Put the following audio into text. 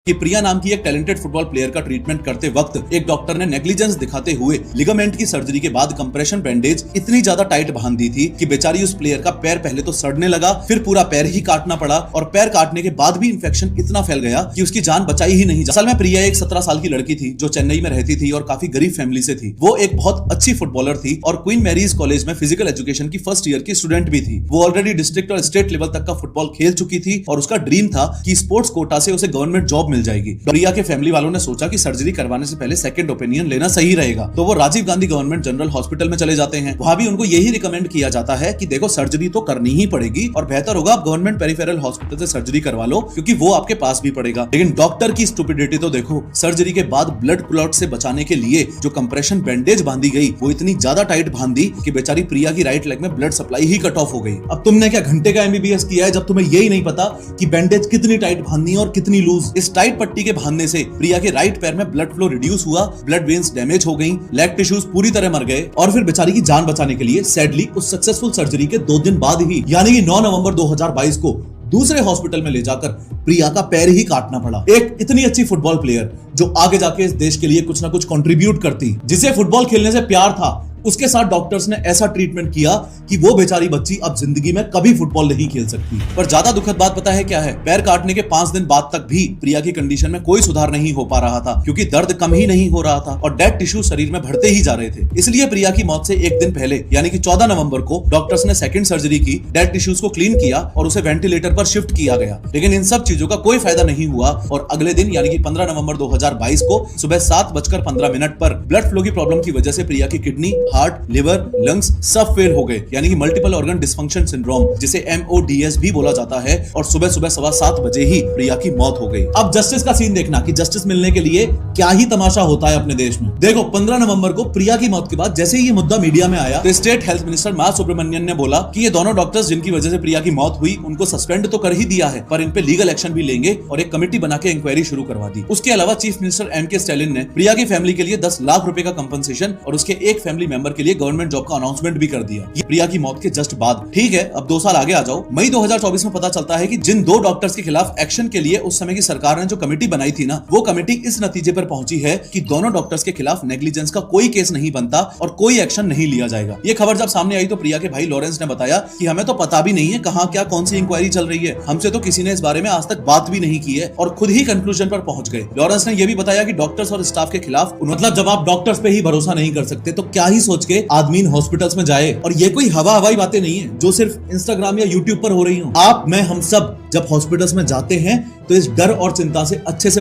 कि प्रिया नाम की एक टैलेंटेड फुटबॉल प्लेयर का ट्रीटमेंट करते वक्त एक डॉक्टर ने नेग्लिजेंस दिखाते हुए लिगामेंट की सर्जरी के बाद कंप्रेशन बैंडेज इतनी ज्यादा टाइट बांध दी थी कि बेचारी उस प्लेयर का पैर पहले तो सड़ने लगा, फिर पूरा पैर ही काटना पड़ा और पैर काटने के बाद भी इंफेक्शन इतना फैल गया कि उसकी जान बचाई ही नहीं। असल में प्रिया एक 17 साल की लड़की थी जो चेन्नई में रहती थी और काफी गरीब फैमिली से थी। वो एक बहुत अच्छी फुटबॉलर थी और क्वीन मैरीज कॉलेज में फिजिकल एजुकेशन की फर्स्ट ईयर की स्टूडेंट भी थी। वो ऑलरेडी डिस्ट्रिक्ट और स्टेट लेवल तक का फुटबॉल खेल चुकी थी और उसका ड्रीम था कि स्पोर्ट्स कोटा से उसे गवर्नमेंट जॉब मिल जाएगी। प्रिया के फैमिली वालों ने सोचा कि सर्जरी करवाने से पहले सेकंड ओपिनियन लेना सही रहेगा, तो वो Rajiv Gandhi government general hospital में चले जाते हैं। वहां भी उनको यही रिकमेंड किया जाता है कि देखो सर्जरी तो करनी ही पड़ेगी और बेहतर होगा आप गवर्नमेंट पेरिफेरल हॉस्पिटल से सर्जरी करवा लो क्योंकि वो आपके पास भी पड़ेगा। लेकिन डॉक्टर की स्टुपिडिटी तो देखो, सर्जरी के बाद ब्लड क्लॉट से बचाने के लिए जो कंप्रेशन बैंडेज बांधी गई वो इतनी ज्यादा टाइट बांध दी कि बेचारी प्रिया की राइट लेग में ब्लड सप्लाई ही कट ऑफ हो गई। अब तुमने क्या घंटे का एमबीबीएस किया है जब तुम्हें यही नहीं पता कि बैंडेज कितनी टाइट बांधनी है और कितनी लूज। इस टाइट पट्टी के बांधने से प्रिया के राइट पैर में ब्लड फ्लो रिड्यूस हुआ, ब्लड वेन्स डैमेज हो गई, लेग टिश्यूज पूरी तरह मर गए और फिर बेचारी की जान बचाने के लिए सैडली उस सक्सेसफुल सर्जरी के 2 दिन बाद ही यानी कि 9 नवंबर 2022 को दूसरे हॉस्पिटल में ले जाकर प्रिया का पैर ही काटना पड़ा। एक इतनी अच्छी फुटबॉल प्लेयर जो आगे जाके इस देश के लिए कुछ ना कुछ कंट्रीब्यूट करती, जिसे फुटबॉल खेलने से प्यार था, उसके साथ डॉक्टर्स ने ऐसा ट्रीटमेंट किया कि वो बेचारी बच्ची अब जिंदगी में कभी फुटबॉल नहीं खेल सकती। पर ज्यादा दुखद बात पता है क्या है? पैर काटने के 5 दिन बाद तक भी प्रिया की कंडीशन में कोई सुधार नहीं हो पा रहा था क्योंकि दर्द कम ही नहीं हो रहा था और डेड टिश्यू शरीर में बढ़ते ही जा रहे थे। इसलिए प्रिया की मौत से एक दिन पहले यानी कि 14 नवंबर को डॉक्टर्स ने सेकंड सर्जरी की, डेड टिश्यूज को क्लीन किया और उसे वेंटिलेटर पर शिफ्ट किया गया। लेकिन इन सब चीजों का कोई फायदा नहीं हुआ और अगले दिन यानी कि 15 नवंबर 2022 को सुबह 7:15 पर ब्लड फ्लो की प्रॉब्लम की वजह से प्रिया की किडनी, हार्ट, लिवर, लंग्स सब फेल हो गए यानी कि मल्टीपल ऑर्गन डिसफंक्शन सिंड्रोम, जिसे MODS भी बोला जाता है। और सुबह 7:15 बजे ही प्रिया की मौत हो गई। अब जस्टिस का सीन देखना कि जस्टिस मिलने के लिए क्या ही तमाशा होता है अपने देश में। देखो 15 नवंबर को प्रिया की मौत के बाद जैसे ही ये मुद्दा मीडिया में आया तो स्टेट हेल्थ मिनिस्टर मा सुब्रमण्यन ने बोला कि ये दोनों डॉक्टर्स जिनकी वजह से प्रिया की मौत हुई उनको सस्पेंड तो कर ही दिया है पर इन पे लीगल एक्शन भी लेंगे और एक कमेटी बना के इंक्वायरी शुरू करवा दी। उसके अलावा चीफ मिनिस्टर M.K. स्टैलिन ने प्रिया की फैमिली के लिए 10 लाख रुपए का कंपनसेशन और उसके एक फैमिली मेंबर के लिए गवर्नमेंट जॉब का अनाउंसमेंट भी कर दिया। ये प्रिया की मौत के जस्ट बाद। ठीक है, अब 2 साल आगे आ जाओ। मई 2024 में पता चलता है कि जिन 2 डॉक्टर्स के खिलाफ एक्शन के लिए उस समय की सरकार ने जो कमेटी बनाई थी ना, वो कमेटी इस नतीजे पर पहुंची है कि दोनों डॉक्टर्स के खिलाफ नेग्लिजेंस का कोई केस नहीं बनता और कोई एक्शन नहीं लिया जाएगा। ये खबर जब सामने आई तो प्रिया के भाई लॉरेंस ने बताया कि हमें तो पता भी नहीं है कहां क्या कौन सी इंक्वायरी चल रही है, हमसे तो किसी ने इस बारे में आज तक बात भी नहीं की है और खुद ही कंक्लूजन पर पहुंच गए। लॉरेंस ने यह भी बताया कि डॉक्टर्स और स्टाफ के खिलाफ मतलब जब आप डॉक्टर्स पे ही भरोसा नहीं कर सकते तो क्या ही सोच के आदमी हॉस्पिटल्स में जाए। और ये कोई हवाई बातें नहीं है जो सिर्फ इंस्टाग्राम या यूट्यूब पर हो रही हो। आप, मैं, हम सब जब हॉस्पिटल्स में जाते हैं तो इस डर और चिंता से अच्छे से